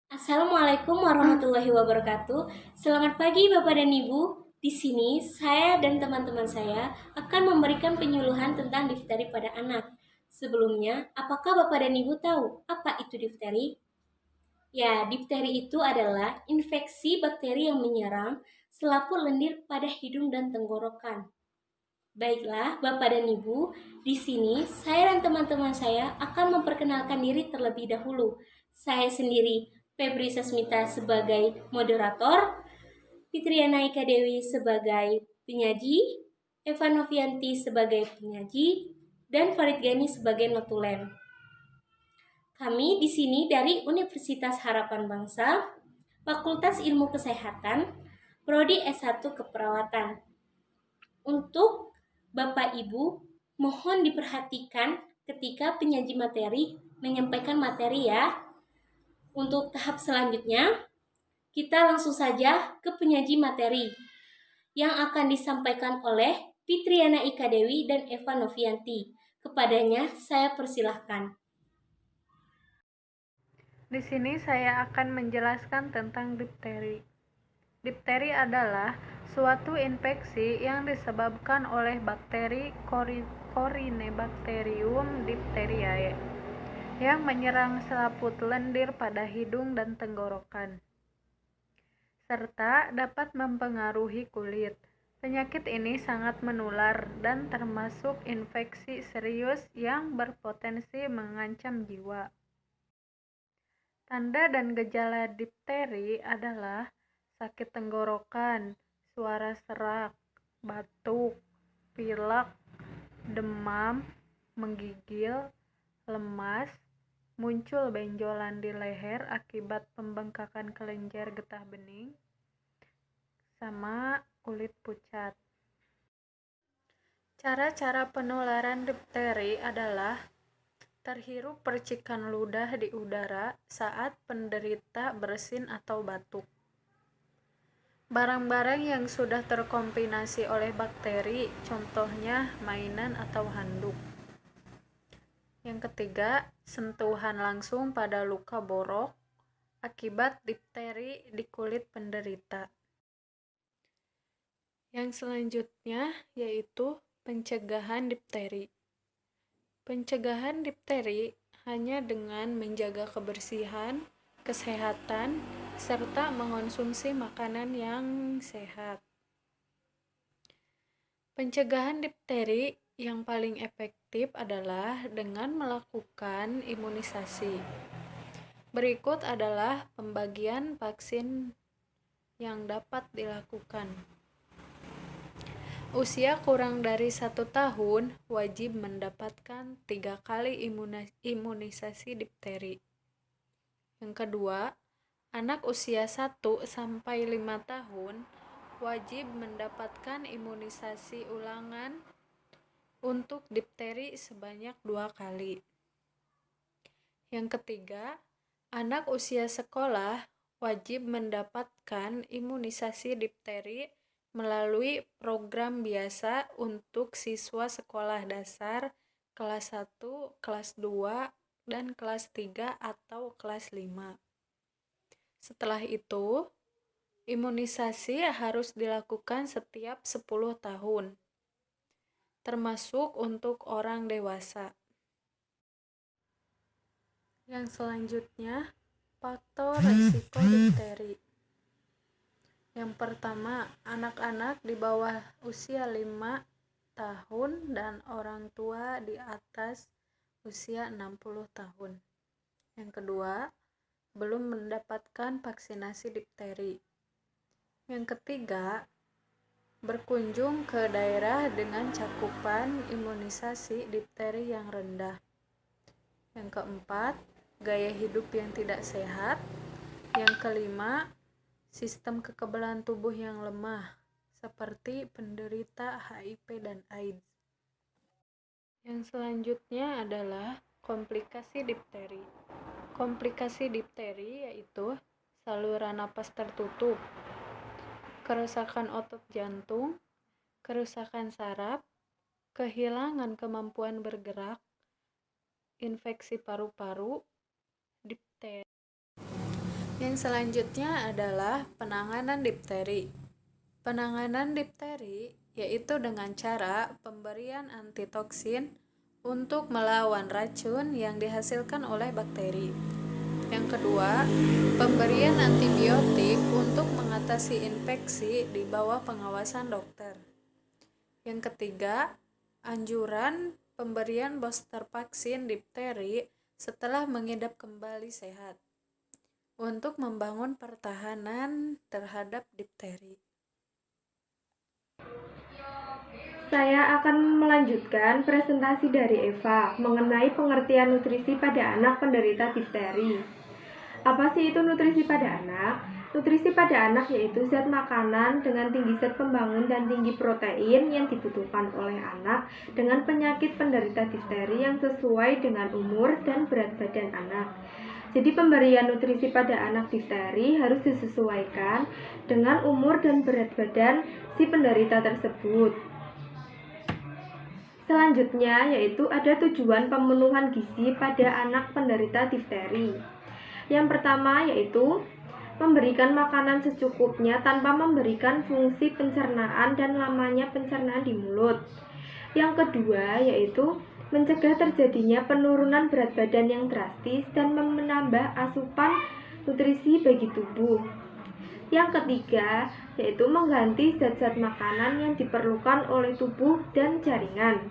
Assalamualaikum warahmatullahi wabarakatuh. Selamat pagi Bapak dan Ibu. Di sini saya dan teman-teman saya akan memberikan penyuluhan tentang difteri pada anak. Sebelumnya, apakah Bapak dan Ibu tahu apa itu difteri? Ya, difteri itu adalah infeksi bakteri yang menyerang selaput lendir pada hidung dan tenggorokan. Baiklah, Bapak dan Ibu, di sini saya dan teman-teman saya akan memperkenalkan diri terlebih dahulu. Saya sendiri, Febri Sasmita sebagai moderator, Fitriana Ika Dewi sebagai penyaji, Eva Novianti sebagai penyaji, dan Farid Gani sebagai notulen. Kami di sini dari Universitas Harapan Bangsa, Fakultas Ilmu Kesehatan, Prodi S1 Keperawatan. Untuk Bapak Ibu, mohon diperhatikan ketika penyaji materi menyampaikan materi ya. Untuk tahap selanjutnya, kita langsung saja ke penyaji materi yang akan disampaikan oleh Fitriana Ika Dewi dan Eva Novianti. Kepadanya saya persilahkan. Di sini saya akan menjelaskan tentang difteri. Difteri adalah suatu infeksi yang disebabkan oleh bakteri Corynebacterium diphtheriae yang menyerang selaput lendir pada hidung dan tenggorokan, serta dapat mempengaruhi kulit. Penyakit ini sangat menular dan termasuk infeksi serius yang berpotensi mengancam jiwa. Tanda dan gejala difteri adalah sakit tenggorokan, suara serak, batuk, pilek, demam, menggigil, lemas, muncul benjolan di leher akibat pembengkakan kelenjar getah bening, sama kulit pucat. Cara-cara penularan difteri adalah terhirup percikan ludah di udara saat penderita bersin atau batuk. Barang-barang yang sudah terkontaminasi oleh bakteri, contohnya mainan atau handuk. Yang ketiga, sentuhan langsung pada luka borok akibat difteri di kulit penderita. Yang selanjutnya yaitu pencegahan difteri. Pencegahan difteri hanya dengan menjaga kebersihan, kesehatan, serta mengonsumsi makanan yang sehat. Pencegahan difteri yang paling efektif adalah dengan melakukan imunisasi. Berikut adalah pembagian vaksin yang dapat dilakukan. Usia kurang dari 1 tahun wajib mendapatkan 3 kali imunisasi difteri. Yang kedua, anak usia 1 sampai 5 tahun wajib mendapatkan imunisasi ulangan untuk difteri sebanyak 2 kali. Yang ketiga, anak usia sekolah wajib mendapatkan imunisasi difteri melalui program biasa untuk siswa sekolah dasar kelas 1, kelas 2, dan kelas 3 atau kelas 5. Setelah itu, imunisasi harus dilakukan setiap 10 tahun, termasuk untuk orang dewasa. Yang selanjutnya, faktor risiko difteri. Yang pertama, anak-anak di bawah usia 5 tahun dan orang tua di atas usia 60 tahun. Yang kedua, belum mendapatkan vaksinasi difteri. Yang ketiga, berkunjung ke daerah dengan cakupan imunisasi difteri yang rendah. Yang keempat, gaya hidup yang tidak sehat. Yang kelima, sistem kekebalan tubuh yang lemah, seperti penderita HIV dan AIDS. Yang selanjutnya adalah komplikasi difteri. Komplikasi difteri yaitu saluran napas tertutup, kerusakan otot jantung, kerusakan saraf, kehilangan kemampuan bergerak, infeksi paru-paru, difteri. Yang selanjutnya adalah penanganan difteri. Penanganan difteri yaitu dengan cara pemberian antitoksin untuk melawan racun yang dihasilkan oleh bakteri. Yang kedua, pemberian antibiotik untuk mengatasi infeksi di bawah pengawasan dokter. Yang ketiga, anjuran pemberian booster vaksin difteri setelah mengidap kembali sehat untuk membangun pertahanan terhadap difteri. Saya akan melanjutkan presentasi dari Eva mengenai pengertian nutrisi pada anak penderita difteri. Apa sih itu nutrisi pada anak? Nutrisi pada anak yaitu zat makanan dengan tinggi zat pembangun dan tinggi protein yang dibutuhkan oleh anak dengan penyakit penderita difteri yang sesuai dengan umur dan berat badan anak. Jadi pemberian nutrisi pada anak difteri harus disesuaikan dengan umur dan berat badan si penderita tersebut. Selanjutnya yaitu ada tujuan pemenuhan gizi pada anak penderita difteri. Yang pertama yaitu memberikan makanan secukupnya tanpa memberikan fungsi pencernaan dan lamanya pencernaan di mulut. Yang kedua yaitu mencegah terjadinya penurunan berat badan yang drastis dan menambah asupan nutrisi bagi tubuh. Yang ketiga yaitu mengganti zat-zat makanan yang diperlukan oleh tubuh dan jaringan.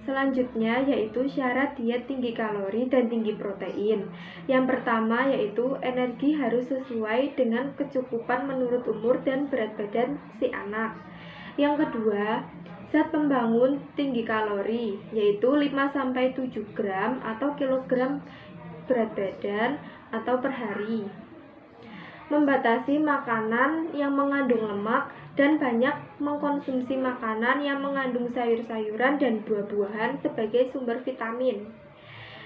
Selanjutnya yaitu syarat diet tinggi kalori dan tinggi protein. Yang pertama yaitu energi harus sesuai dengan kecukupan menurut umur dan berat badan si anak. Yang kedua, zat pembangun tinggi kalori yaitu 5-7 gram atau kilogram berat badan atau per hari. Membatasi makanan yang mengandung lemak dan banyak mengkonsumsi makanan yang mengandung sayur-sayuran dan buah-buahan sebagai sumber vitamin.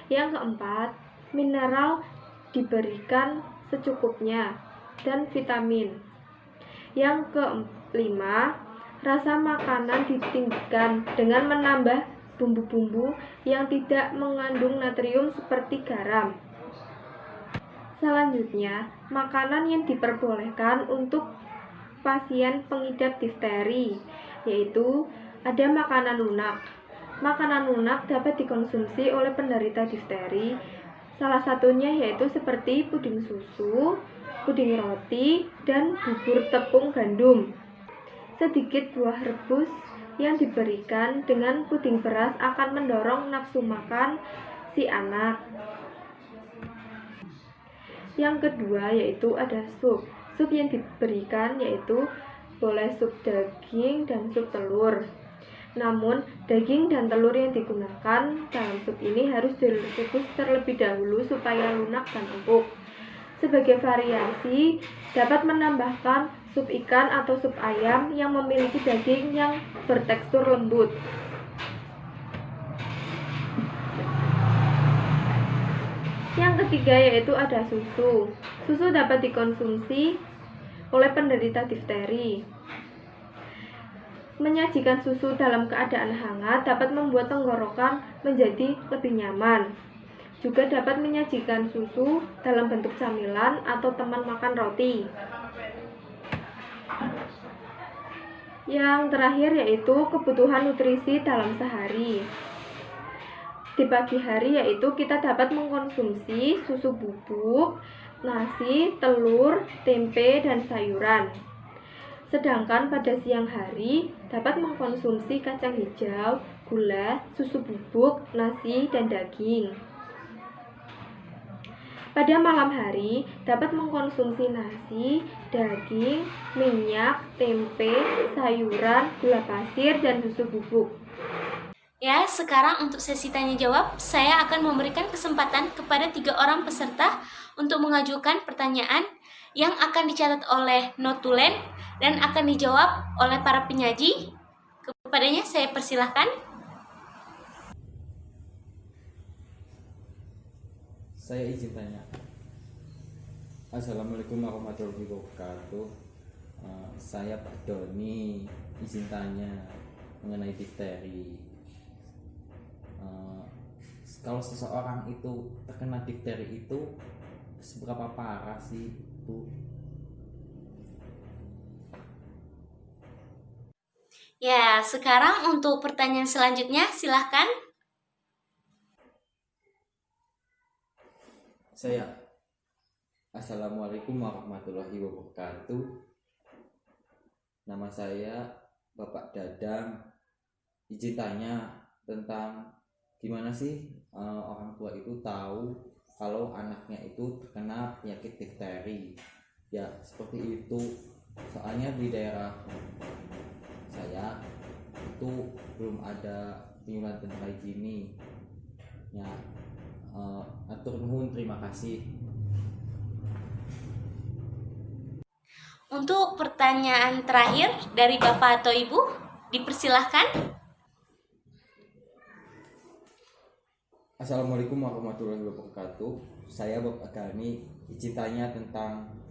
Yang keempat, mineral diberikan secukupnya dan vitamin. Yang kelima, rasa makanan ditinggikan dengan menambah bumbu-bumbu yang tidak mengandung natrium seperti garam. Selanjutnya, makanan yang diperbolehkan untuk pasien pengidap difteri, yaitu ada makanan lunak. Makanan lunak dapat dikonsumsi oleh penderita difteri, salah satunya yaitu seperti puding susu, puding roti, dan bubur tepung gandum. Sedikit buah rebus yang diberikan dengan puding beras akan mendorong nafsu makan si anak. Yang kedua yaitu ada sup. Sup yang diberikan yaitu boleh sup daging dan sup telur. Namun daging dan telur yang digunakan dalam sup ini harus direbus terlebih dahulu supaya lunak dan empuk. Sebagai variasi dapat menambahkan sup ikan atau sup ayam yang memiliki daging yang bertekstur lembut. Yang ketiga yaitu ada susu. Susu dapat dikonsumsi oleh penderita difteri. Menyajikan susu dalam keadaan hangat dapat membuat tenggorokan menjadi lebih nyaman. Juga dapat menyajikan susu dalam bentuk camilan atau teman makan roti. Yang terakhir yaitu kebutuhan nutrisi dalam sehari. Di pagi hari yaitu kita dapat mengkonsumsi susu bubuk, nasi, telur, tempe, dan sayuran. Sedangkan pada siang hari dapat mengkonsumsi kacang hijau, gula, susu bubuk, nasi, dan daging. Pada malam hari dapat mengkonsumsi nasi, daging, minyak, tempe, sayuran, gula pasir, dan susu bubuk. Ya, sekarang untuk sesi tanya jawab, saya akan memberikan kesempatan kepada 3 orang peserta untuk mengajukan pertanyaan yang akan dicatat oleh notulen dan akan dijawab oleh para penyaji. Kepadanya saya persilahkan. Saya izin tanya. Assalamualaikum warahmatullahi wabarakatuh. Saya Pak Doni, izin tanya mengenai difteri. Kalau seseorang itu terkena difteri itu seberapa parah sih, Bu? Ya, sekarang untuk pertanyaan selanjutnya, silahkan. Saya, Assalamualaikum warahmatullahi wabarakatuh. Nama saya Bapak Dadang. Izin tanya tentang gimana sih orang tua itu tahu kalau anaknya itu terkena penyakit difteri. Ya, seperti itu. Soalnya di daerah saya itu belum ada penyuluhan tentang kayak gini. Ya, atur nuhun, terima kasih. Untuk pertanyaan terakhir dari Bapak atau Ibu, dipersilahkan. Assalamualaikum warahmatullahi wabarakatuh. Saya Bapak Gani, izin tanya tentang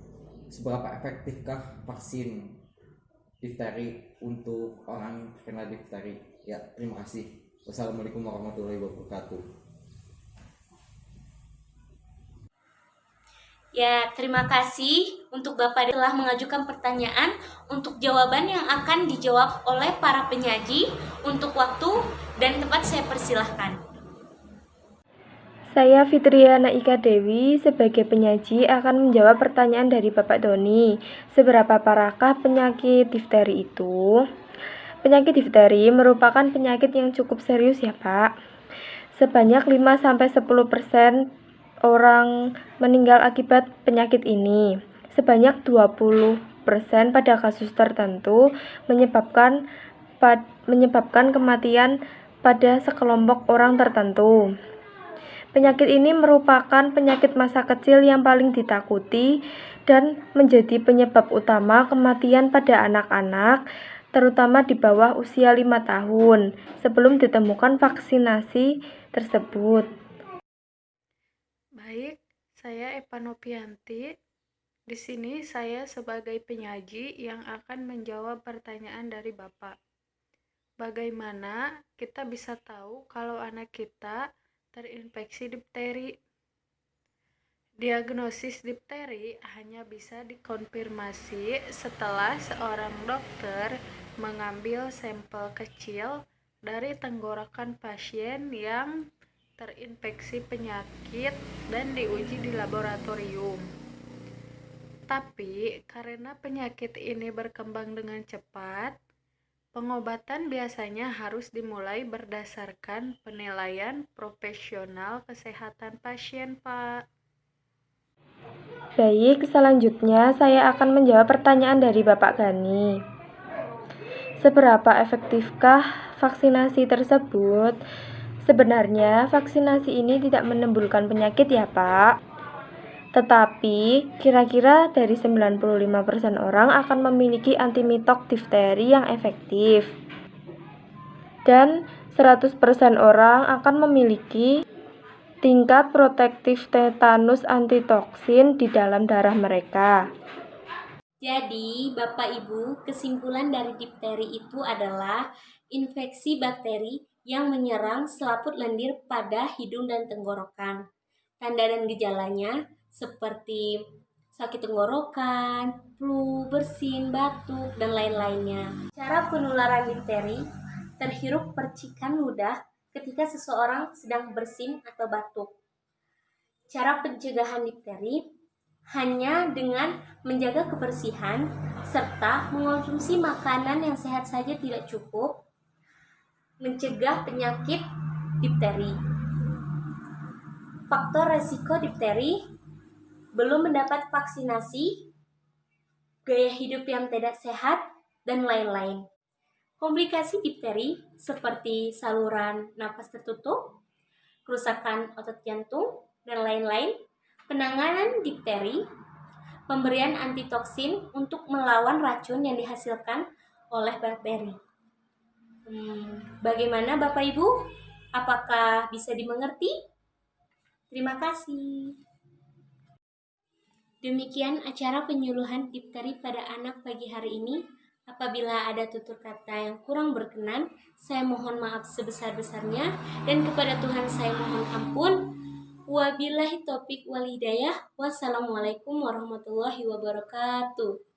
seberapa efektifkah vaksin difteri untuk orang terkena difteri. Ya, terima kasih. Wassalamualaikum warahmatullahi wabarakatuh. Ya, terima kasih untuk Bapak telah mengajukan pertanyaan untuk jawaban yang akan dijawab oleh para penyaji. Untuk waktu dan tempat saya persilahkan. Saya Fitriana Ika Dewi sebagai penyaji akan menjawab pertanyaan dari Bapak Doni. Seberapa parahkah penyakit difteri itu? Penyakit difteri merupakan penyakit yang cukup serius ya Pak. Sebanyak 5-10% orang meninggal akibat penyakit ini. Sebanyak 20% pada kasus tertentu menyebabkan kematian pada sekelompok orang tertentu. Penyakit ini merupakan penyakit masa kecil yang paling ditakuti dan menjadi penyebab utama kematian pada anak-anak, terutama di bawah usia 5 tahun, sebelum ditemukan vaksinasi tersebut. Baik, saya Eva Nopianti. Di sini saya sebagai penyaji yang akan menjawab pertanyaan dari Bapak. Bagaimana kita bisa tahu kalau anak kita terinfeksi difteri? Diagnosis difteri hanya bisa dikonfirmasi setelah seorang dokter mengambil sampel kecil dari tenggorokan pasien yang terinfeksi penyakit dan diuji di laboratorium. Tapi karena penyakit ini berkembang dengan cepat, pengobatan biasanya harus dimulai berdasarkan penilaian profesional kesehatan pasien, Pak. Baik, selanjutnya saya akan menjawab pertanyaan dari Bapak Gani. Seberapa efektifkah vaksinasi tersebut? Sebenarnya vaksinasi ini tidak menimbulkan penyakit ya Pak. Tetapi kira-kira dari 95% orang akan memiliki antimitok difteri yang efektif. Dan 100% orang akan memiliki tingkat protektif tetanus antitoksin di dalam darah mereka. Jadi, Bapak Ibu, kesimpulan dari difteri itu adalah infeksi bakteri yang menyerang selaput lendir pada hidung dan tenggorokan. Tanda dan gejalanya seperti sakit tenggorokan, flu, bersin, batuk, dan lain-lainnya. Cara penularan difteri, terhirup percikan ludah ketika seseorang sedang bersin atau batuk. Cara pencegahan difteri hanya dengan menjaga kebersihan serta mengonsumsi makanan yang sehat saja tidak cukup mencegah penyakit difteri. Faktor resiko difteri: belum mendapat vaksinasi, gaya hidup yang tidak sehat, dan lain-lain. Komplikasi difteri seperti saluran napas tertutup, kerusakan otot jantung, dan lain-lain. Penanganan difteri: pemberian antitoksin untuk melawan racun yang dihasilkan oleh bakteri. Bagaimana Bapak Ibu? Apakah bisa dimengerti? Terima kasih. Demikian acara penyuluhan difteri pada anak pagi hari ini. Apabila ada tutur kata yang kurang berkenan, saya mohon maaf sebesar-besarnya, dan kepada Tuhan saya mohon ampun. Wabillahi taufiq wal hidayah. Wassalamualaikum warahmatullahi wabarakatuh.